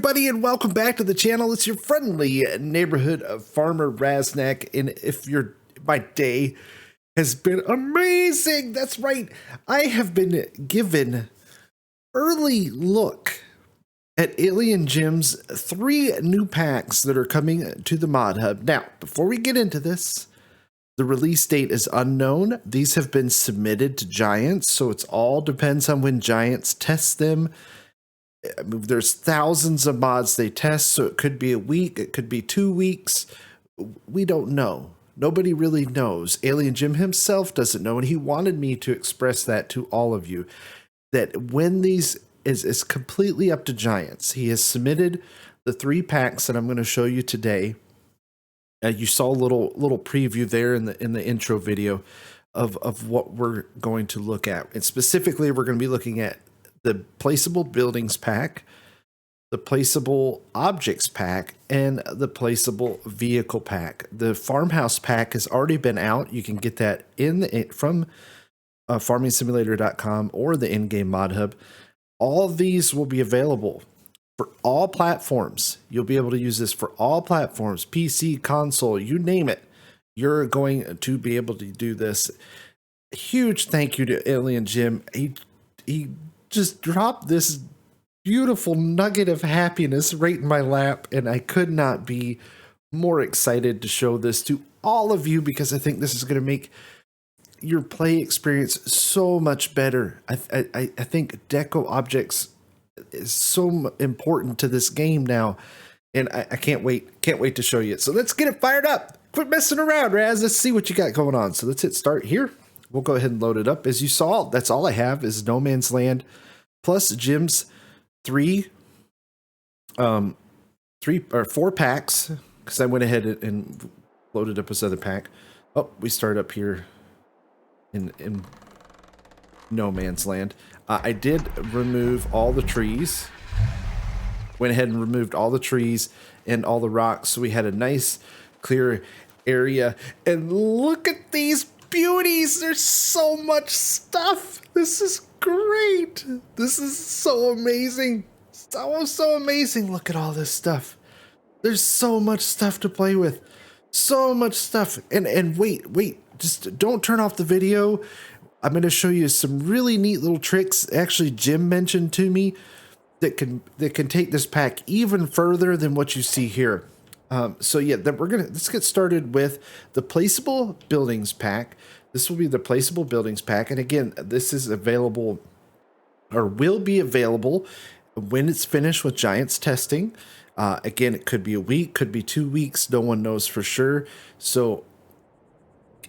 everybody, and welcome back to the channel. It's your friendly neighborhood farmer Raznac, and my day has been amazing. That's right, I have been given early look at Alien Gym's 3 new packs that are coming to the mod hub. Now, before we get into this, the release date is unknown. These have been submitted to Giants, so it all depends on when Giants test them. I mean, there's thousands of mods they test, so it could be a week, it could be 2 weeks. We don't know. Nobody really knows. Alien Jim himself doesn't know, and he wanted me to express that to all of you, that when these is completely up to Giants. He has submitted the 3 packs that I'm going to show you today. You saw a little preview there in the intro video of what we're going to look at, and specifically we're going to be looking at the Placeable Buildings pack, the Placeable Objects pack, and the Placeable Vehicle pack. The Farmhouse pack has already been out. You can get that from farmingsimulator.com or the in-game mod hub. All of these will be available for all platforms. You'll be able to use this for all platforms, PC, console, you name it. You're going to be able to do this. A huge thank you to Alien Jim. He just dropped this beautiful nugget of happiness right in my lap, and I could not be more excited to show this to all of you, because I think this is going to make your play experience so much better. I think deco objects is so important to this game now, and I can't wait to show you it. So let's get it fired up. Quit messing around, Raz. Let's see what you got going on. So let's hit start here. We'll go ahead and load it up. As you saw, that's all I have is No Man's Land plus Jim's 4 packs, because I went ahead and loaded up his other pack. Oh, we start up here in No Man's Land. I did remove all the trees. Went ahead and removed all the trees and all the rocks, so we had a nice clear area. And look at these beauties. There's so much stuff. This is great. This is so amazing. So amazing. Look at all this stuff. There's so much stuff to play with. So much stuff. And wait. Just don't turn off the video. I'm going to show you some really neat little tricks. Actually, Jim mentioned to me that can take this pack even further than what you see here. So yeah, let's get started with the Placeable Buildings pack. This will be the Placeable Buildings pack, and again, this is available, or will be available, when it's finished with Giants testing. Again, it could be a week, could be 2 weeks. No one knows for sure. So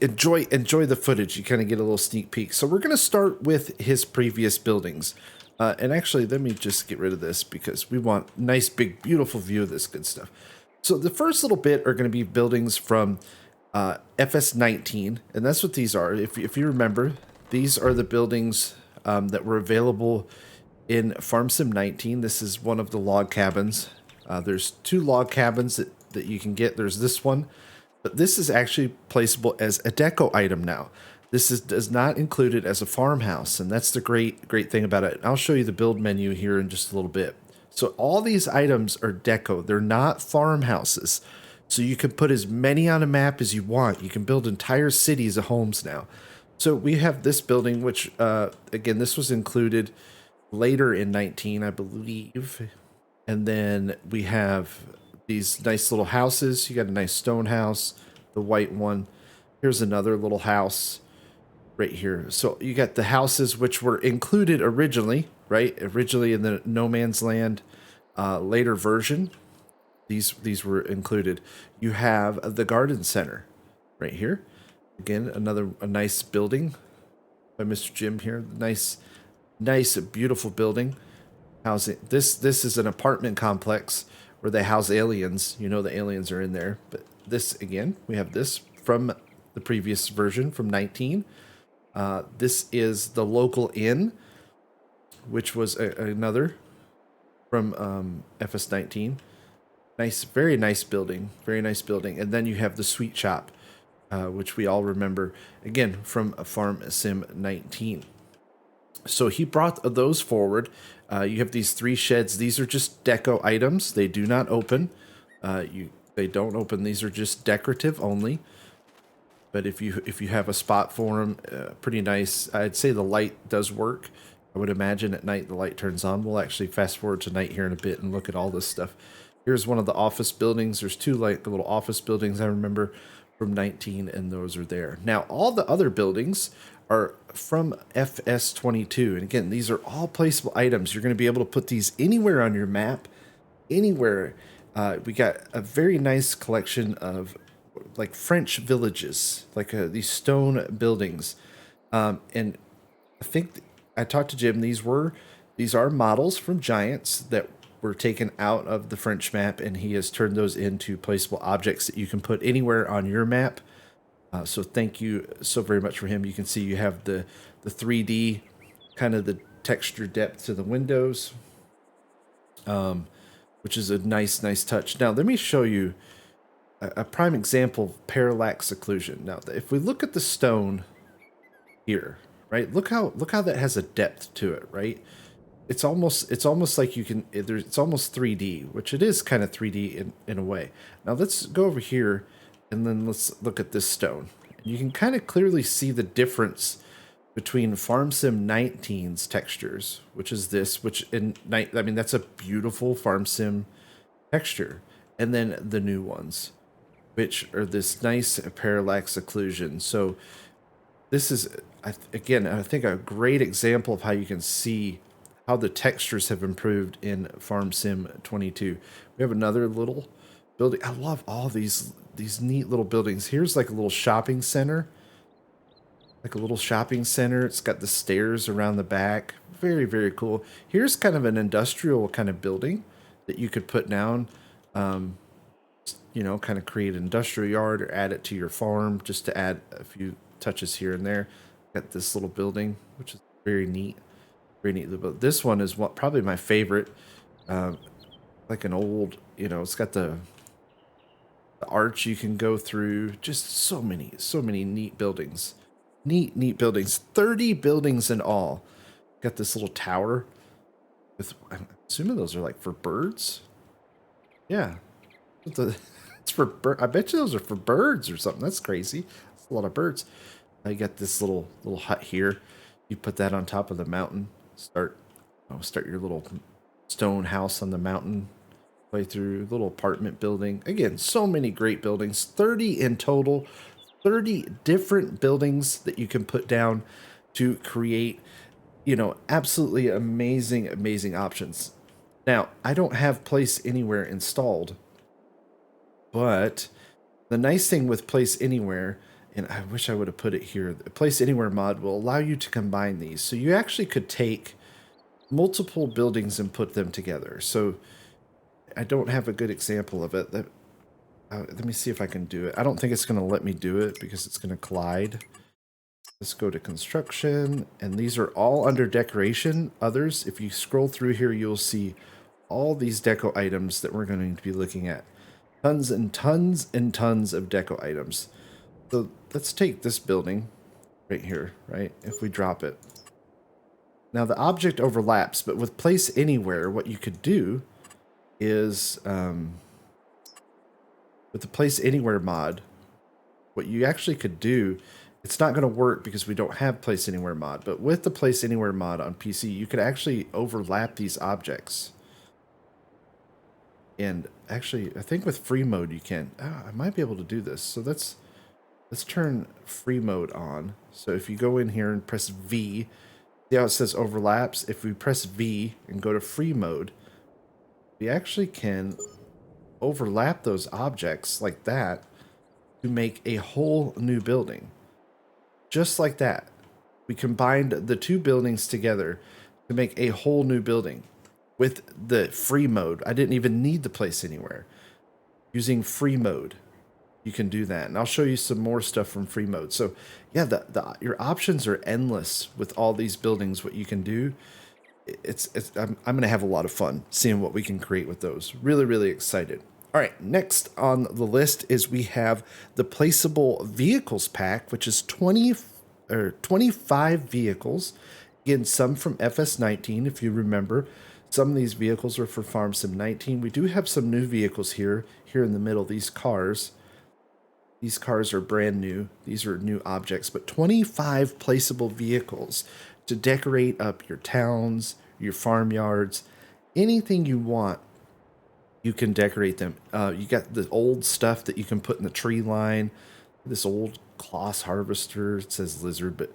enjoy the footage. You kind of get a little sneak peek. So we're going to start with his previous buildings. And actually, let me just get rid of this, because we want a nice, big, beautiful view of this good stuff. So the first little bit are going to be buildings from FS19, and that's what these are. If you remember, these are the buildings that were available in Farm Sim 19. This is one of the log cabins. There's 2 log cabins that you can get. There's this one, but this is actually placeable as a deco item now. This is not included as a farmhouse, and that's the great thing about it. I'll show you the build menu here in just a little bit. So all these items are deco. They're not farmhouses. So you can put as many on a map as you want. You can build entire cities of homes now. So we have this building, which, again, this was included later in 19, I believe. And then we have these nice little houses. You got a nice stone house, the white one. Here's another little house right here. So you got the houses which were included originally, right? Originally in the No Man's Land later version. These were included. You have the garden center right here. Again, a nice building by Mr. Jim here. Nice, beautiful building. Housing. This is an apartment complex where they house aliens. You know the aliens are in there. But this, again, we have this from the previous version from 19. This is the local inn, which was another from FS19. Nice, very nice building. And then you have the sweet shop, which we all remember, again, from Farm Sim 19. So he brought those forward. You have these 3 sheds. These are just deco items. They do not open. They don't open. These are just decorative only. But if you have a spot for them, pretty nice. I'd say the light does work. I would imagine at night the light turns on. We'll actually fast forward to night here in a bit and look at all this stuff. Here's one of the office buildings. There's 2 like little office buildings I remember from 19, and those are there. Now all the other buildings are from FS22, and again, these are all placeable items. You're going to be able to put these anywhere on your map, anywhere. We got a very nice collection of like French villages, like these stone buildings, and I think I talked to Jim. These are models from Giants that were taken out of the French map, and he has turned those into placeable objects that you can put anywhere on your map. So thank you so very much for him. You can see you have the 3D, kind of the texture depth to the windows, which is a nice touch. Now let me show you a prime example of parallax occlusion. Now if we look at the stone here, right? Look how that has a depth to it, right? It's almost like you can. It's almost 3D, which it is kind of 3D in a way. Now let's go over here, and then let's look at this stone. And you can kind of clearly see the difference between Farm Sim 19's textures, which is this, I mean that's a beautiful Farm Sim texture, and then the new ones, which are this nice parallax occlusion. So this is, again, I think a great example of how you can see how the textures have improved in Farm Sim 22. We have another little building. I love all these neat little buildings. Here's like a little shopping center. It's got the stairs around the back. Very, very cool. Here's kind of an industrial kind of building that you could put down. You know, kind of create an industrial yard or add it to your farm just to add a few touches here and there. Got this little building, which is very neat. Very neat. But this one is probably my favorite. Like an old, you know, it's got the arch you can go through. Just so many neat buildings. Neat buildings. 30 buildings in all. Got this little tower with, I'm assuming those are like for birds. Yeah. It's for I bet you those are for birds or something. That's crazy. That's a lot of birds. I got this little hut here. You put that on top of the mountain. Start your little stone house on the mountain. Play through little apartment building. Again, so many great buildings. 30 in total. 30 different buildings that you can put down to create, you know, absolutely amazing options. Now, I don't have Place Anywhere installed, but the nice thing with Place Anywhere, and I wish I would have put it here, the Place Anywhere mod will allow you to combine these. So you actually could take multiple buildings and put them together. So I don't have a good example of it. Let me see if I can do it. I don't think it's going to let me do it because it's going to collide. Let's go to construction, and these are all under decoration. Others, if you scroll through here, you'll see all these deco items that we're going to be looking at. Tons and tons of deco items. So let's take this building right here, right? If we drop it. Now the object overlaps, but with Place Anywhere, what you could do is, with the Place Anywhere mod, what you actually could do, it's not going to work because we don't have Place Anywhere mod, but with the Place Anywhere mod on PC, you could actually overlap these objects. And actually, I think with free mode you can. I might be able to do this. So let's turn free mode on. So if you go in here and press V, see how it says overlaps? If we press V and go to free mode, we actually can overlap those objects like that to make a whole new building. Just like that. We combined the 2 buildings together to make a whole new building. With the free mode, I didn't even need the Place Anywhere. Using free mode, you can do that. And I'll show you some more stuff from free mode. So yeah, your options are endless with all these buildings, what you can do. I'm going to have a lot of fun seeing what we can create with those. Really excited. All right, next on the list is we have the Placeable Vehicles pack, which is 25 vehicles. Again, some from FS19, if you remember. Some of these vehicles are for Farm Sim 19. We do have some new vehicles here in the middle, these cars. These cars are brand new. These are new objects, but 25 placeable vehicles to decorate up your towns, your farmyards, anything you want. You can decorate them. You got the old stuff that you can put in the tree line. This old Kloss harvester. It says lizard, but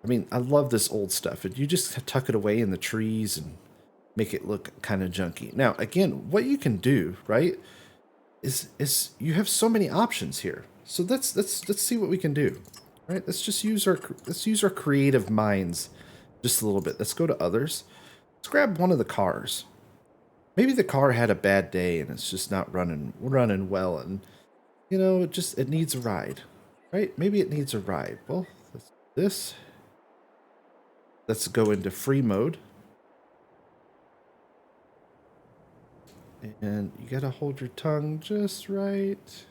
I mean, I love this old stuff. And you just tuck it away in the trees and make it look kind of junky. Now, again, what you can do, right, is you have so many options here. So let's see what we can do. Right? Let's use our creative minds just a little bit. Let's go to others. Let's grab one of the cars. Maybe the car had a bad day and it's just not running well, and you know, it needs a ride. Right? Maybe it needs a ride. Well, let's go into free mode. And you gotta hold your tongue just right.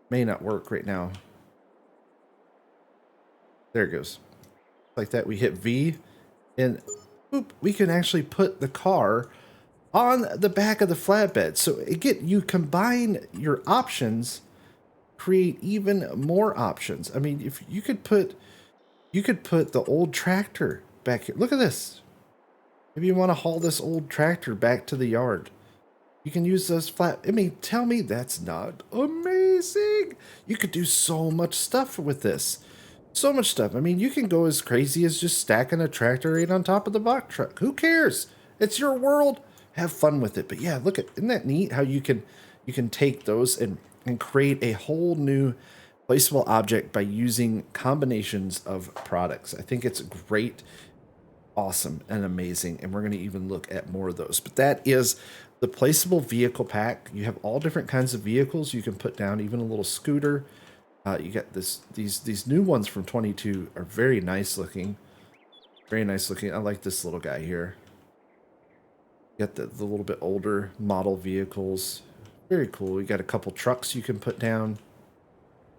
May not work right now. There it goes. Like that, we hit V, and boop, we can actually put the car on the back of the flatbed. So again, you combine your options, create even more options. I mean, if you could put the old tractor back here. Look at this. Maybe you want to haul this old tractor back to the yard. You can use those flat. I mean, tell me that's not amazing. You could do so much stuff with this. So much stuff. I mean, you can go as crazy as just stacking a tractor right on top of the box truck. Who cares? It's your world. Have fun with it. But yeah, look at, isn't that neat how you can take those and create a whole new placeable object by using combinations of products. I think it's great, awesome, and amazing. And we're going to even look at more of those. But that is the placeable vehicle pack. You have all different kinds of vehicles you can put down, even a little scooter. You got these new ones from 22 are very nice looking. Very nice looking. I like this little guy here. You got the little bit older model vehicles. Very cool. You got a couple trucks you can put down.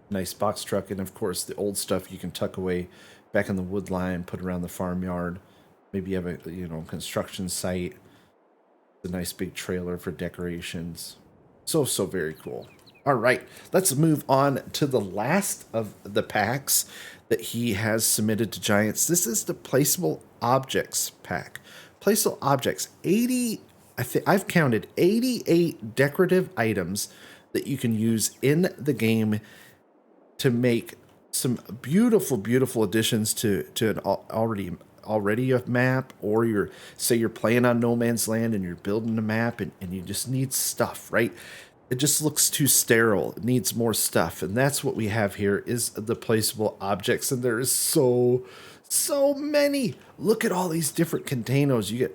Nice box truck. And of course the old stuff you can tuck away back in the wood line, put around the farmyard. Maybe you have a, you know, construction site. A nice big trailer for decorations. So very cool. All right, let's move on to the last of the packs that he has submitted to Giants. This is the Placeable Objects pack. Placeable Objects, 80, I've counted 88 decorative items that you can use in the game to make some beautiful, beautiful additions to an already a map, or say you're playing on No Man's Land and you're building a map and you just need stuff, right? It just looks too sterile. It needs more stuff. And that's what we have here is the placeable objects. And there is so many. Look at all these different containers. You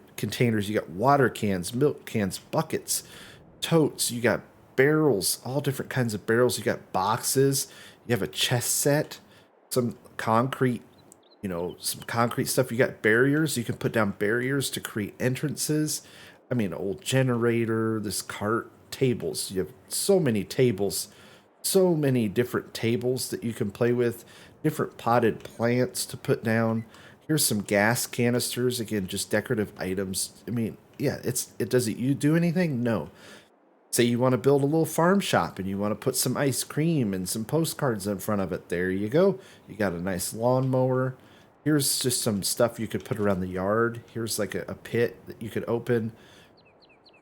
got water cans, milk cans, buckets, totes. You got barrels, all different kinds of barrels. You got boxes. You have a chest set, some concrete, you know, some concrete stuff. You got barriers. You can put down barriers to create entrances. I mean, old generator, this cart, tables. You have so many tables, so many different tables that you can play with, different potted plants to put down. Here's some gas canisters. Again, just decorative items. I mean, yeah, you do anything? No. Say you want to build a little farm shop and you want to put some ice cream and some postcards in front of it. There you go. You got a nice lawnmower. Here's just some stuff you could put around the yard. Here's like a pit that you could open.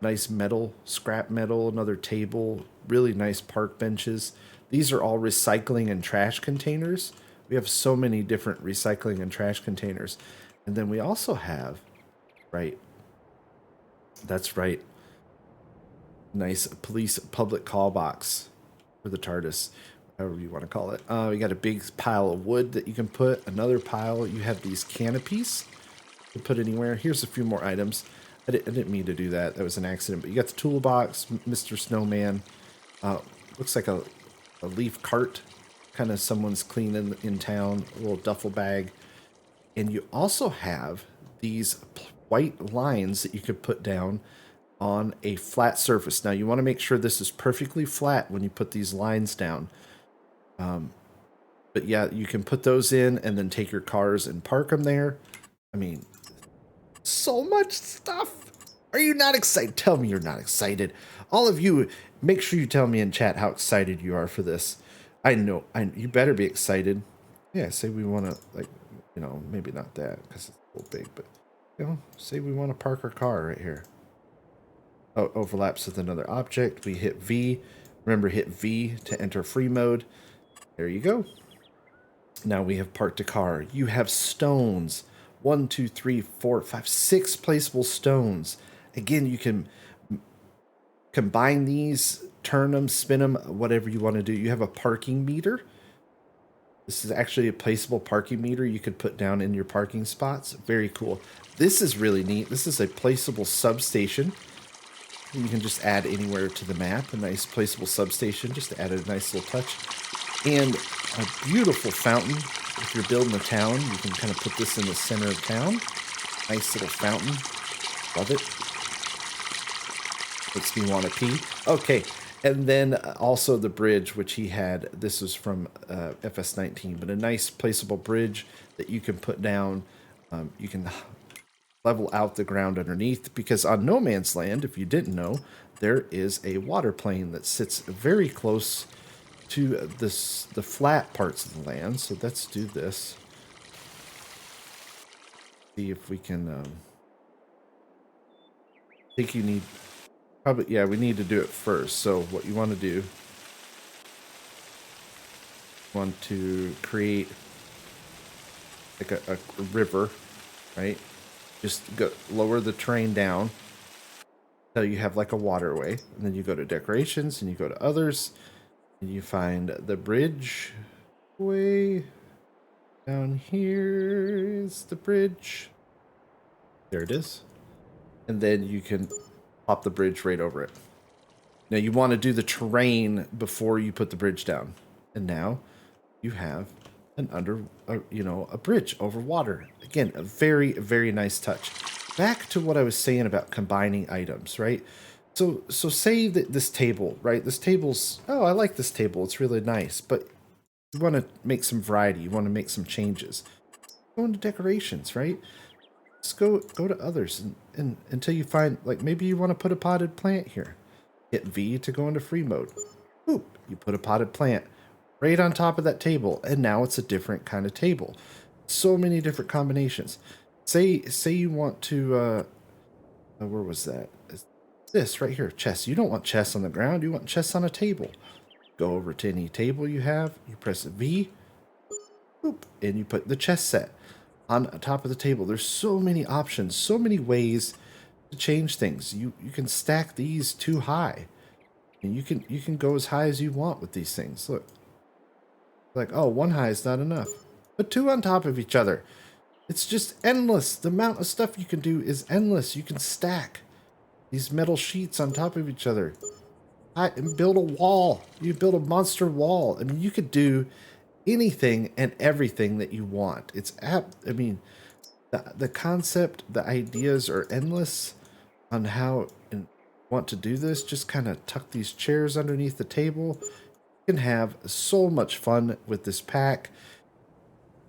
Nice metal, scrap metal, another table, really nice park benches. These are all recycling and trash containers. We have so many different recycling and trash containers. And then we also have, right, that's right, nice police public call box for the TARDIS, however you want to call it. We got a big pile of wood that you can put. Another pile, you have these canopies to put anywhere. Here's a few more items. I didn't mean to do that. That was an accident. But you got the toolbox, Mr. Snowman. Looks like a leaf cart. Kind of someone's cleaning in town. A little duffel bag. And you also have these white lines that you could put down on a flat surface. Now, you want to make sure this is perfectly flat when you put these lines down. But yeah, you can put those in and then take your cars and park them there. I mean, so much stuff. Are you not excited? Tell me you're not excited. All of you, make sure you tell me in chat how excited you are for this. I know, you better be excited. Yeah, say we want to, like, you know, maybe not that because it's a little big, but, you know, say we want to park our car right here. Oh, overlaps with another object. We hit V. Remember, hit V to enter free mode. There you go. Now we have parked a car. You have stones. 1, 2, 3, 4, 5, 6 placeable stones. Again, you can combine these, turn them, spin them, whatever you want to do. You have a parking meter. This is actually a placeable parking meter you could put down in your parking spots. Very cool. This is really neat. This is a placeable substation. You can just add anywhere to the map. A nice placeable substation just to add a nice little touch. And a beautiful fountain. If you're building a town, you can kind of put this in the center of town. Nice little fountain. Love it. Makes me want to pee. Okay. And then also the bridge, which he had. This was from FS19, but a nice placeable bridge that you can put down. You can level out the ground underneath, because on No Man's Land, if you didn't know, there is a water plane that sits very close to the flat parts of the land. So let's do this. See if we can. I think you need probably, yeah, we need to do it first. So what you want to do, want to create like a river, right? Just go lower the terrain down until you have like a waterway, and then you go to decorations and you go to others. And you find the bridge way down here is the bridge. There it is. And then you can pop the bridge right over it. Now you want to do the terrain before you put the bridge down. And now you have an a bridge over water. Again, a very, very nice touch. Back to what I was saying about combining items, right? So say that this table, right? This table's, oh, I like this table. It's really nice, but you want to make some variety. You want to make some changes. Go into decorations, right? Just go to others and until you find, like, maybe you want to put a potted plant here. Hit V to go into free mode. Boop, you put a potted plant right on top of that table, and now it's a different kind of table. So many different combinations. Say you want to, where was that? This right here, chess. You don't want chess on the ground. You want chess on a table. Go over to any table you have. You press V, boop, and you put the chess set on top of the table. There's so many options, so many ways to change things. You can stack these too high, and you can go as high as you want with these things. Look, like, oh, one high is not enough. Put two on top of each other. It's just endless. The amount of stuff you can do is endless. You can stack these metal sheets on top of each other. And build a wall. You build a monster wall. I mean, you could do anything and everything that you want. I mean, the concept, the ideas are endless on how and want to do this. Just kind of tuck these chairs underneath the table. You can have so much fun with this pack.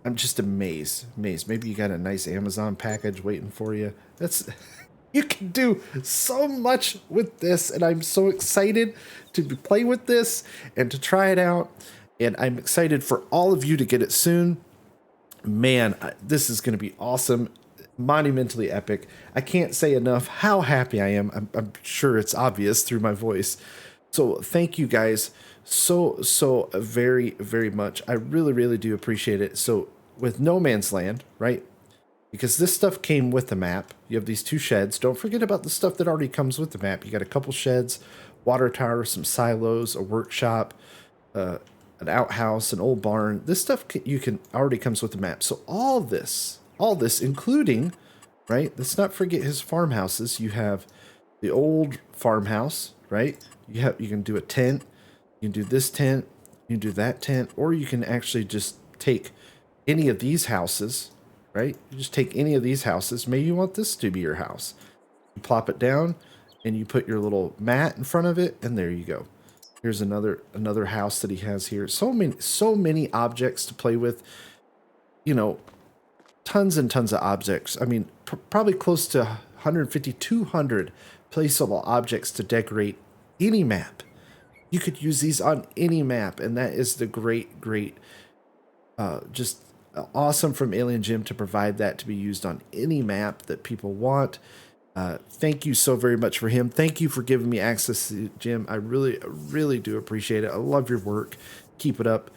I'm just amazed. Maybe you got a nice Amazon package waiting for you. That's you can do so much with this, and I'm so excited to play with this and to try it out. And I'm excited for all of you to get it soon. Man, this is going to be awesome. Monumentally epic. I can't say enough how happy I am. I'm sure it's obvious through my voice. So thank you guys so very, very much. I really, really do appreciate it. So with No Man's Land, right? Because this stuff came with the map. You have these two sheds. Don't forget about the stuff that already comes with the map. You got a couple sheds, water tower, some silos, a workshop, an outhouse, an old barn. This stuff already comes with the map. So all this, including, right? Let's not forget his farmhouses. You have the old farmhouse, right? You can do a tent. You can do this tent. You can do that tent, or you can actually just take any of these houses. Right? You just take any of these houses. Maybe you want this to be your house. You plop it down and you put your little mat in front of it, and there you go. Here's another house that he has here. So many objects to play with. You know, tons and tons of objects. I mean, probably close to 150, 200 placeable objects to decorate any map. You could use these on any map, and that is the great, just awesome from Alien Jim to provide that to be used on any map that people want. Thank you so very much for him. Thank you for giving me access to Jim. I really do appreciate it. I love your work. Keep it up.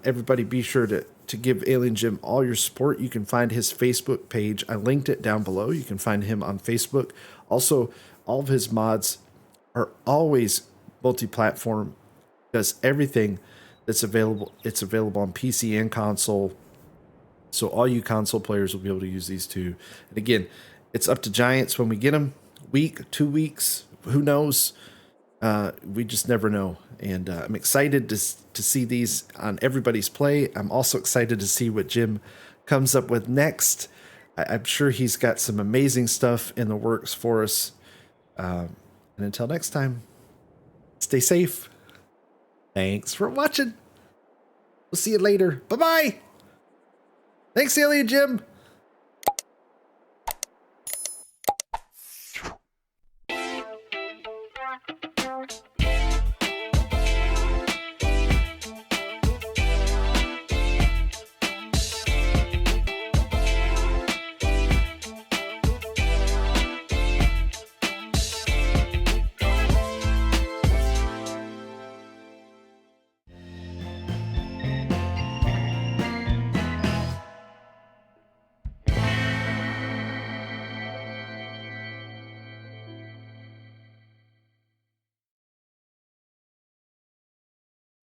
Everybody be sure to give Alien Jim all your support. You can find his Facebook page. I linked it down below. You can find him on Facebook. Also, all of his mods are always multi-platform. Does everything that's available. It's available on PC and console. So all you console players will be able to use these too. And again, it's up to Giants when we get them. Week, 2 weeks, who knows? We just never know. And I'm excited to see these on everybody's play. I'm also excited to see what Jim comes up with next. I'm sure he's got some amazing stuff in the works for us. And until next time, stay safe. Thanks for watching. We'll see you later. Bye-bye. Thanks, Alien Jim.